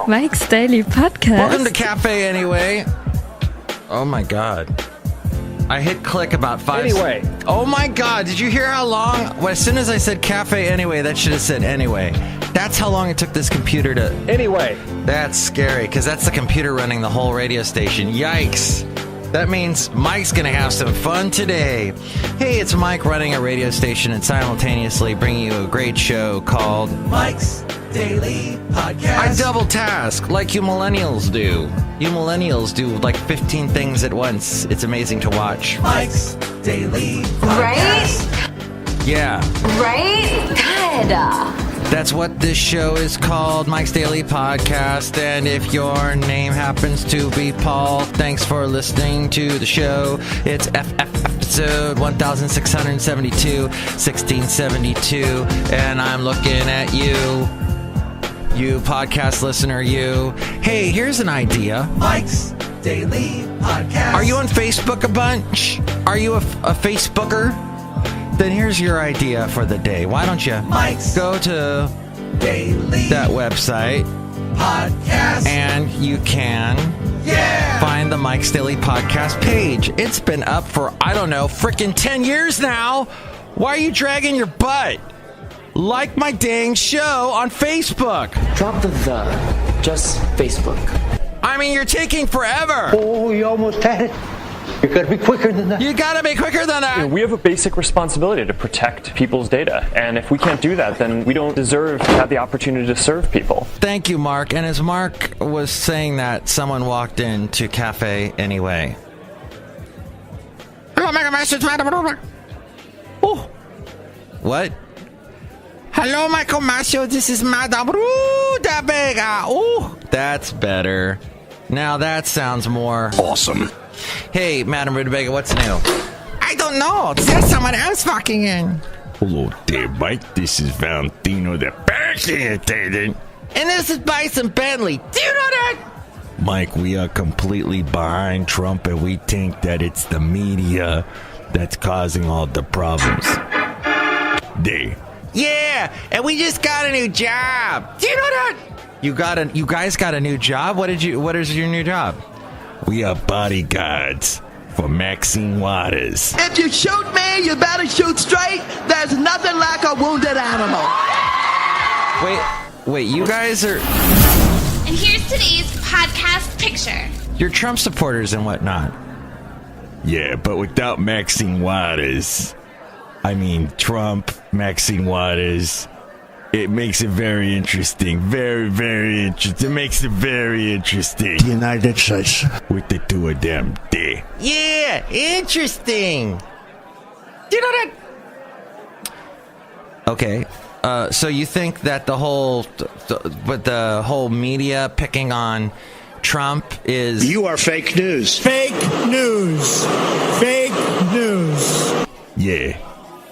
Mike's Daily Podcast. Welcome to Café Anyway. Oh my God. I hit click about 5 Anyway. Oh my God. Did you hear how long? Well, as soon as I said Café Anyway, that should have said anyway. That's how long it took this computer to... Anyway. That's scary, because that's the computer running the whole radio station. Yikes. That means Mike's going to have some fun today. Hey, it's Mike running a radio station and simultaneously bringing you a great show called Mike's Daily Podcast. I double task like you millennials do. You millennials do like 15 things at once. It's amazing to watch. Mike's Daily Podcast. Right? Yeah. Right? Kinda. That's what this show is called, Mike's Daily Podcast. And if your name happens to be Paul, thanks for listening to the show. It's episode 1672, 1672. And I'm looking at you podcast listener, you. Hey, here's an idea. Mike's Daily Podcast. Are you on Facebook a bunch? Are you a Facebooker? Then here's your idea for the day. Why don't you go to Daily that website Podcast and you can find the Mike's Daily Podcast page. It's been up for, I don't know, freaking 10 years now. Why are you dragging your butt? Like my dang show on Facebook. Drop the just Facebook. I mean, you're taking forever. Oh, you almost had it. You gotta be quicker than that. You gotta be quicker than that. We have a basic responsibility to protect people's data. And if we can't do that, then we don't deserve to have the opportunity to serve people. Thank you, Mark. And as Mark was saying that, someone walked into Café Anyway. Hello, Mega Message, Madame Rootabega. Oh. What? Hello, Michael Mascio. This is Madame Rootabega. Oh, that's better. Now that sounds more awesome. Hey, Madame Rootabega, what's new? I don't know. There's someone else walking in. Hello there, Mike. This is Valentino, the banking attendant. And this is Bison Bentley. Do you know that? Mike, we are completely behind Trump, and we think that it's the media that's causing all the problems. There. Yeah, and we just got a new job. Do you know that? You guys got a new job? What is your new job? We are bodyguards for Maxine Waters. If you shoot me, you better shoot straight. There's nothing like a wounded animal. Wait, you guys are... And here's today's podcast picture. You're Trump supporters and whatnot. Yeah, but without Maxine Waters, I mean Trump, Maxine Waters... It makes it very interesting. Very, very interesting. It makes it very interesting. The United States. With the two of them there. Yeah, interesting. Do you know that? Okay. So you think that the whole media picking on Trump is... You are fake news. Fake news. Fake news. Yeah,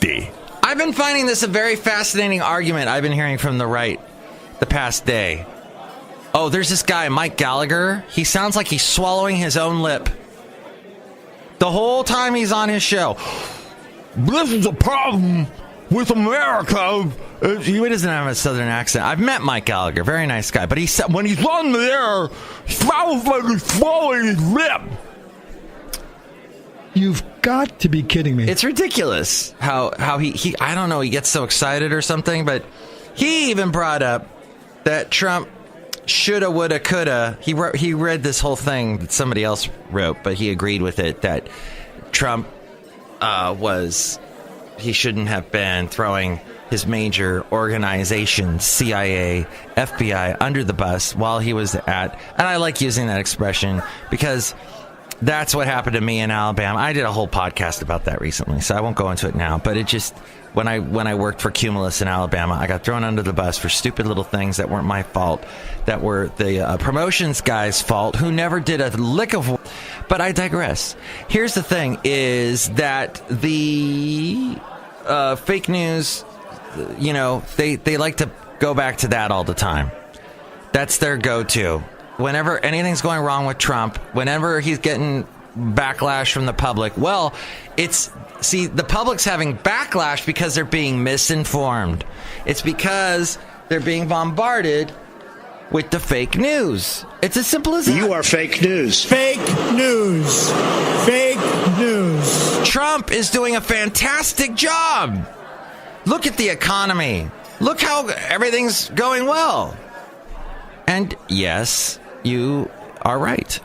there. I've been finding this a very fascinating argument I've been hearing from the right the past day. Oh, there's this guy, Mike Gallagher. He sounds like he's swallowing his own lip the whole time he's on his show. This is a problem with America. He doesn't have a southern accent. I've met Mike Gallagher, very nice guy. But when he's on the air, he sounds like he's swallowing his lip. You've got to be kidding me. It's ridiculous how he I don't know, he gets so excited or something, but he even brought up that Trump shoulda, woulda, coulda. He read this whole thing that somebody else wrote, but he agreed with it, that Trump he shouldn't have been throwing his major organizations, CIA, FBI, under the bus while he was and I like using that expression because that's what happened to me in Alabama. I did a whole podcast about that recently, so I won't go into it now. But it just, when I worked for Cumulus in Alabama, I got thrown under the bus for stupid little things that weren't my fault, that were the promotions guy's fault, who never did a lick of work. But I digress. Here's the thing, is that the fake news, they like to go back to that all the time. That's their go-to. Whenever anything's going wrong with Trump, whenever he's getting backlash from the public, the public's having backlash because they're being misinformed. It's because they're being bombarded with the fake news. It's as simple as that. You are fake news. Fake news. Fake news. Trump is doing a fantastic job. Look at the economy. Look how everything's going well. And yes, you are right.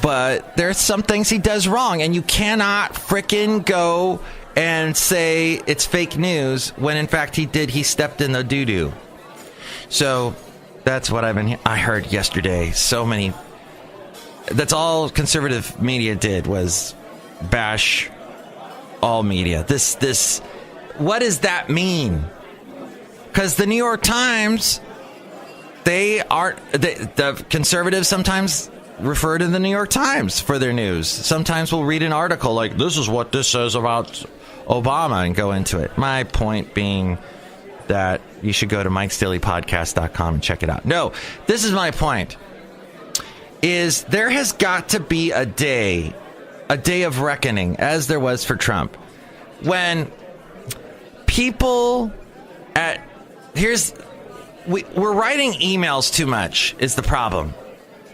But there's some things he does wrong, and you cannot frickin' go and say it's fake news when in fact he stepped in the doo-doo. So that's what I heard yesterday. So many. That's all conservative media did was bash all media. This. What does that mean? Because the New York Times, the conservatives sometimes refer to the New York Times for their news. Sometimes we'll read an article like, this is what this says about Obama, and go into it. My point being that you should go to Mike'sDailyPodcast.com and check it out. No, this is my point. Is there has got to be a day of reckoning, as there was for Trump, when people we're writing emails too much is the problem.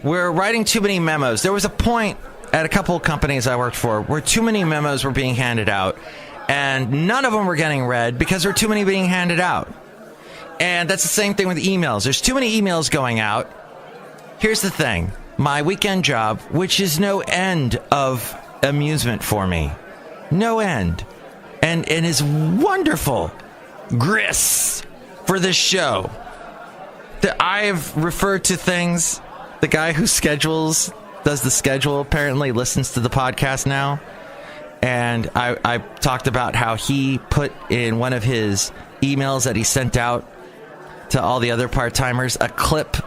We're writing too many memos. There was a point at a couple of companies I worked for where too many memos were being handed out, and none of them were getting read because there were too many being handed out. And that's the same thing with emails. There's too many emails going out. Here's the thing. My weekend job, which is no end of amusement for me. No end. And is wonderful grist for this show. That I've referred to things. The guy who does the schedule, apparently listens to the podcast now. And I talked about how he put in one of his emails that he sent out to all the other part-timers a clip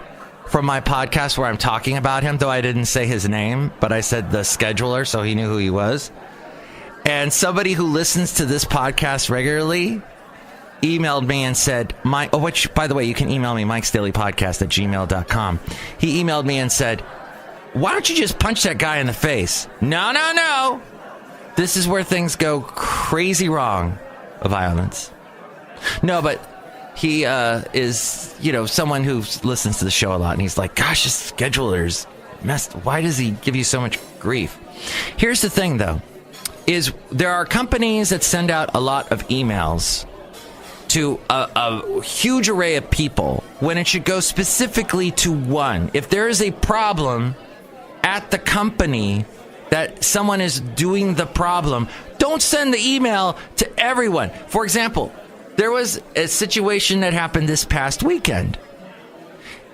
from my podcast where I'm talking about him, though I didn't say his name, but I said the scheduler, so he knew who he was. And somebody who listens to this podcast regularly emailed me and said, which, by the way, you can email me, Mike'sDailyPodcast@gmail.com. He emailed me and said, why don't you just punch that guy in the face? No. This is where things go crazy wrong. Violence. No, but he is, someone who listens to the show a lot, and he's like, gosh, this scheduler's messed. Why does he give you so much grief? Here's the thing, though, is there are companies that send out a lot of emails to a huge array of people when it should go specifically to one. If there is a problem at the company that someone is doing the problem, don't send the email to everyone. For example, there was a situation that happened this past weekend.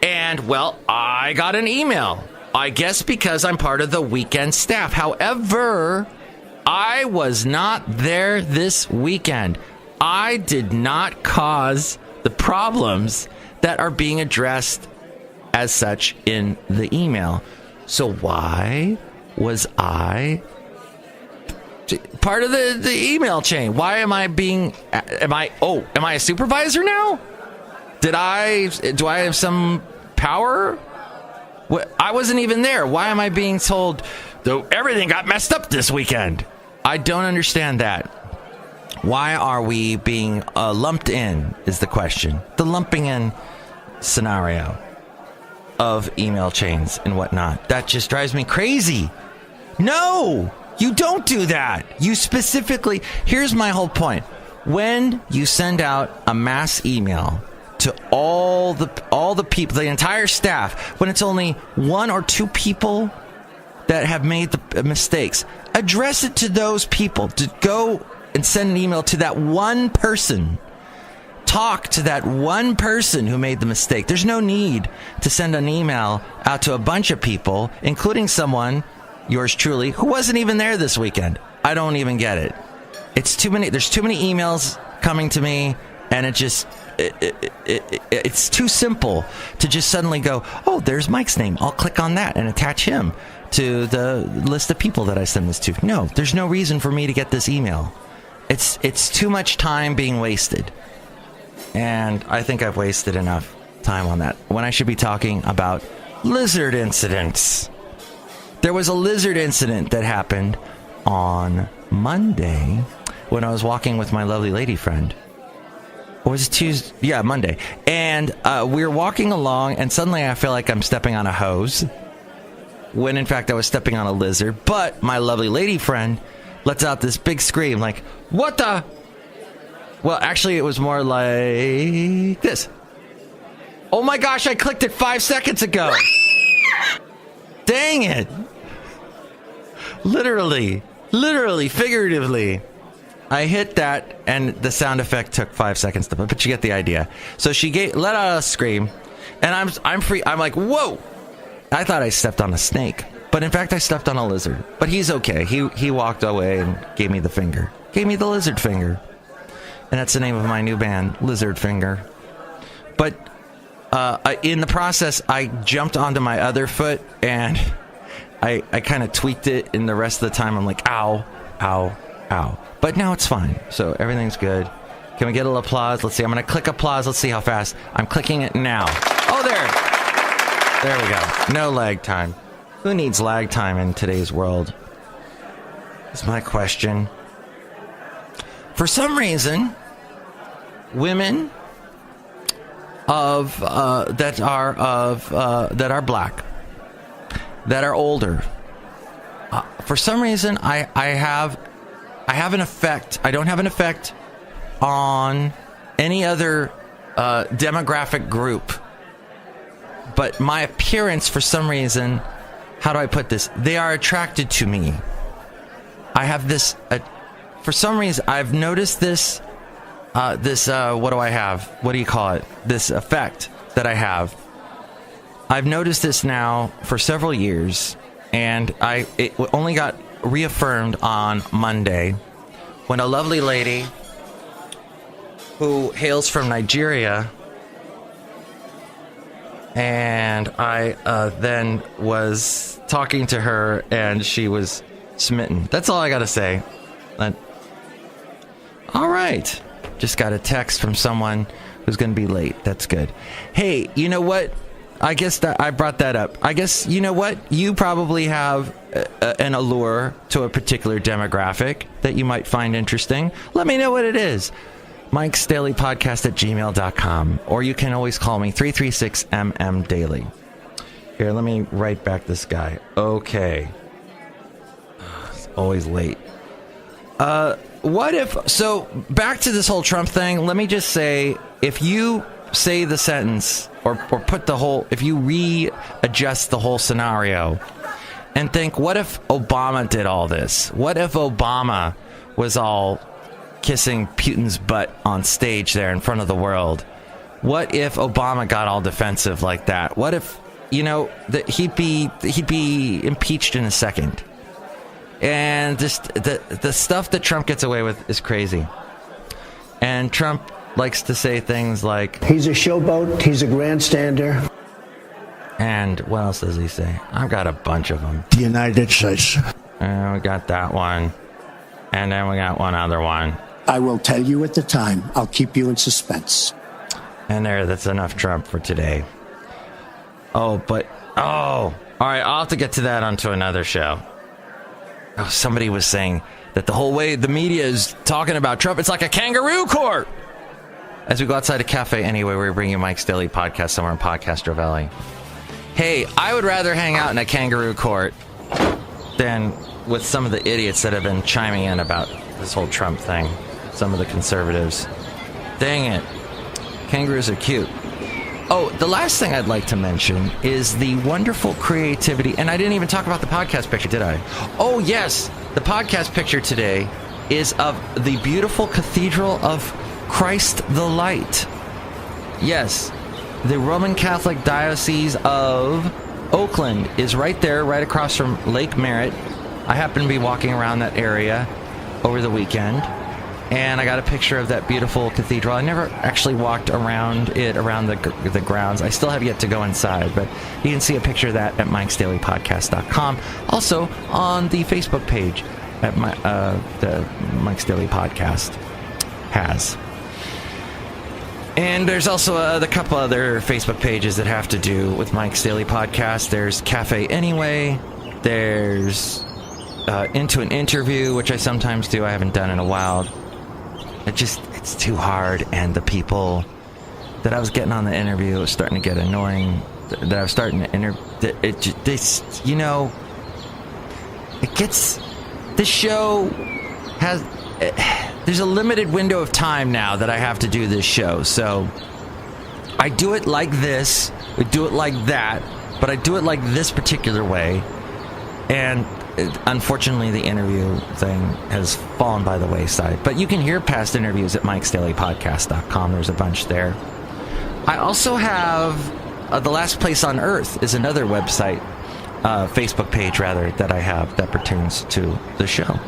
And, well, I got an email. I guess because I'm part of the weekend staff. However, I was not there this weekend. I did not cause the problems that are being addressed as such in the email. So why was I part of the email chain? Why am I a supervisor now? Do I have some power? I wasn't even there. Why am I being told, though, everything got messed up this weekend? I don't understand that. Why are we being lumped in is the question. The lumping in scenario of email chains and whatnot. That just drives me crazy. No, you don't do that. You specifically, here's my whole point. When you send out a mass email to all the people, the entire staff, when it's only one or two people that have made the mistakes, address it to those people. To go and send an email to that one person. Talk to that one person who made the mistake. There's no need to send an email out to a bunch of people, including someone, yours truly, who wasn't even there this weekend. I don't even get it. It's too many. There's too many emails coming to me, and it's too simple to just suddenly go, oh, there's Mike's name. I'll click on that and attach him to the list of people that I send this to. No, there's no reason for me to get this email. It's too much time being wasted. And I think I've wasted enough time on that when I should be talking about lizard incidents. There was a lizard incident that happened on Monday when I was walking with my lovely lady friend. Or was it Tuesday? Yeah, Monday. And we were walking along, and suddenly I feel like I'm stepping on a hose, when in fact I was stepping on a lizard. But my lovely lady friend lets out this big scream, like, what the? Well, actually, it was more like this. Oh my gosh, I clicked it 5 seconds ago. Dang it. Literally, figuratively. I hit that, and the sound effect took 5 seconds to put, but you get the idea. So she let out a scream, and I'm free. I'm like, whoa! I thought I stepped on a snake, but in fact I stepped on a lizard. But he's okay. He walked away and gave me the finger. Gave me the lizard finger. And that's the name of my new band, Lizard Finger. But in the process, I jumped onto my other foot, and I kind of tweaked it, and the rest of the time I'm like, ow, ow, ow. But now it's fine, so everything's good. Can we get a little applause? Let's see. I'm going to click applause. Let's see how fast. I'm clicking it now. Oh, there we go. No lag time. Who needs lag time in today's world? That's my question. For some reason, women that are black, that are older, for some reason, I have an effect. I don't have an effect on any other demographic group, but my appearance, for some reason, how do I put this? They are attracted to me. I have this. For some reason, I've noticed this. What do I have? What do you call it? This effect that I have. I've noticed this now for several years, and it only got reaffirmed on Monday when a lovely lady who hails from Nigeria, and I then was talking to her, and she was smitten. That's all I gotta say. All right. Just got a text from someone who's going to be late. That's good. Hey, you know what? I guess that I brought that up. I guess, you know what? You probably have an allure to a particular demographic that you might find interesting. Let me know what it is. Mike's Daily Podcast at gmail.com. Or you can always call me 336MM Daily. Here, let me write back this guy. Okay. It's always late. What if, so back to this whole Trump thing, let me just say, if you say the sentence or put the whole, if you readjust the whole scenario and think, what if Obama did all this? What if Obama was all kissing Putin's butt on stage there in front of the world? What if Obama got all defensive like that? What if, that he'd be impeached in a second? And just the stuff that Trump gets away with is crazy. And Trump likes to say things like, he's a showboat, he's a grandstander. And what else does he say? I've got a bunch of them. The United States. And we got that one. And then we got one other one. I will tell you at the time. I'll keep you in suspense. And that's enough Trump for today. All right, I'll have to get to that onto another show. Oh, somebody was saying that the whole way the media is talking about Trump, it's like a kangaroo court. As we go outside a Café Anyway, we bring you Mike's Daily Podcast somewhere in Podcastro Valley. Hey, I would rather hang out in a kangaroo court than with some of the idiots that have been chiming in about this whole Trump thing. Some of the conservatives. Dang it. Kangaroos are cute. Oh, the last thing I'd like to mention is the wonderful creativity, and I didn't even talk about the podcast picture, did I? Oh, yes. The podcast picture today is of the beautiful Cathedral of Christ the Light. Yes, the Roman Catholic Diocese of Oakland is right there, right across from Lake Merritt. I happen to be walking around that area over the weekend, and I got a picture of that beautiful cathedral. I never actually walked around the grounds. I still have yet to go inside, but you can see a picture of that at mikesdailypodcast.com. Also on the Facebook page at the Mike's Daily Podcast has. And there's also a couple other Facebook pages that have to do with Mike's Daily Podcast. There's Café Anyway. There's Into an Interview, which I sometimes do. I haven't done in a while. it's too hard, and the people that I was getting on the interview was starting to get annoying. That I was starting to the show has, there's a limited window of time now that I have to do this show, so I do it like this, we do it like that, but I do it like this particular way, and unfortunately the interview thing has fallen by the wayside. But you can hear past interviews at mikesdailypodcast.com. There's a bunch there. I also have The Last Place on Earth is another website, Facebook page rather, that I have that pertains to the show.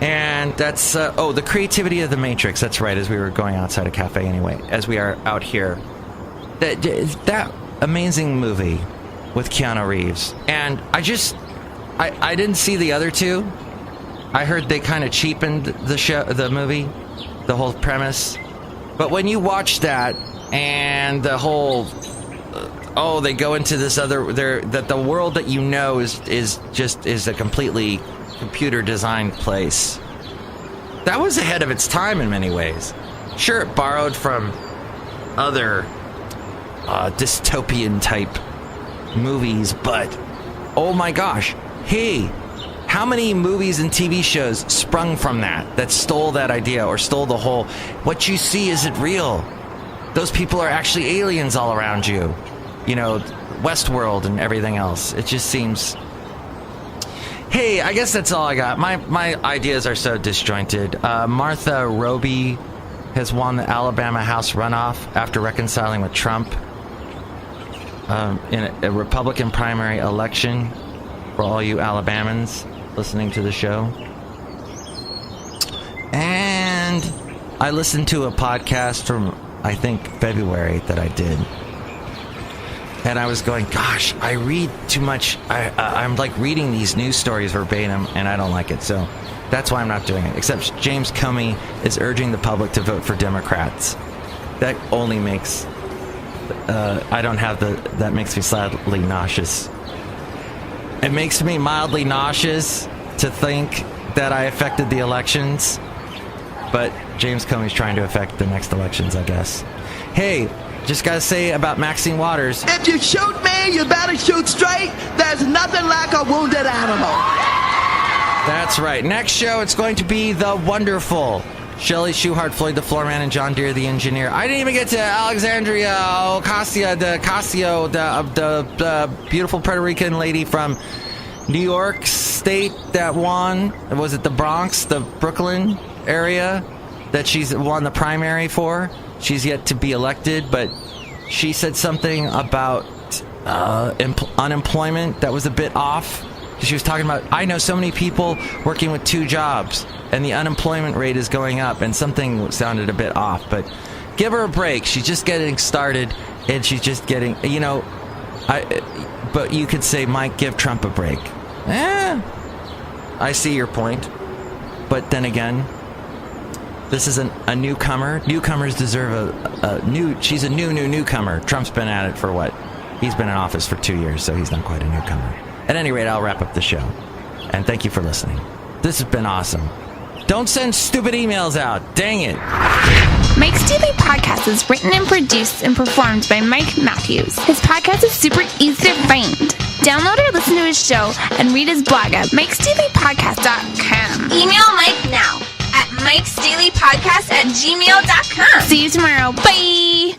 And that's, the Creativity of the Matrix. That's right, as we were going outside of Café Anyway, as we are out here. That amazing movie with Keanu Reeves. And I didn't see the other two. I heard they kind of cheapened the movie, the whole premise. But when you watch that, and the whole, they go into this other, that the world that you know is a completely computer designed place. That was ahead of its time in many ways. Sure, it borrowed from other dystopian type movies, but oh my gosh, hey, how many movies and TV shows sprung from that stole that idea, or stole the whole, what you see isn't real, those people are actually aliens all around you, Westworld and everything else. It just seems, hey, I guess that's all I got. My ideas are so disjointed. Martha Roby has won the Alabama House runoff after reconciling with Trump in a Republican primary election, for all you Alabamans listening to the show. And I listened to a podcast from, I think, February that I did. And I was going, gosh, I read too much. I'm like reading these news stories verbatim, and I don't like it. So that's why I'm not doing it. Except James Comey is urging the public to vote for Democrats. That only makes, that makes me slightly nauseous. It makes me mildly nauseous to think that I affected the elections. But James Comey's trying to affect the next elections, I guess. Hey, just gotta say about Maxine Waters. If you shoot me, you better shoot straight. There's nothing like a wounded animal. That's right. Next show, it's going to be the wonderful Chely Shoehart, Floyd the Floorman, and John Deere the Engineer. I didn't even get to Alexandria Ocasio, the beautiful Puerto Rican lady from New York State that won. Was it the Bronx, the Brooklyn area that she's won the primary for? She's yet to be elected, but she said something about unemployment that was a bit off. She was talking about, I know so many people working with 2 jobs, and the unemployment rate is going up, and something sounded a bit off. But give her a break. She's just getting started, and she's just getting, but you could say, Mike, give Trump a break. I see your point. But then again, this is a newcomer. Newcomers deserve she's a newcomer. Trump's been at it for what? He's been in office for 2 years, so he's not quite a newcomer. At any rate, I'll wrap up the show. And thank you for listening. This has been awesome. Don't send stupid emails out. Dang it. Mike's Daily Podcast is written and produced and performed by Mike Matthews. His podcast is super easy to find. Download or listen to his show and read his blog at mikesdailypodcast.com. Email Mike now at mikesdailypodcast@gmail.com. See you tomorrow. Bye.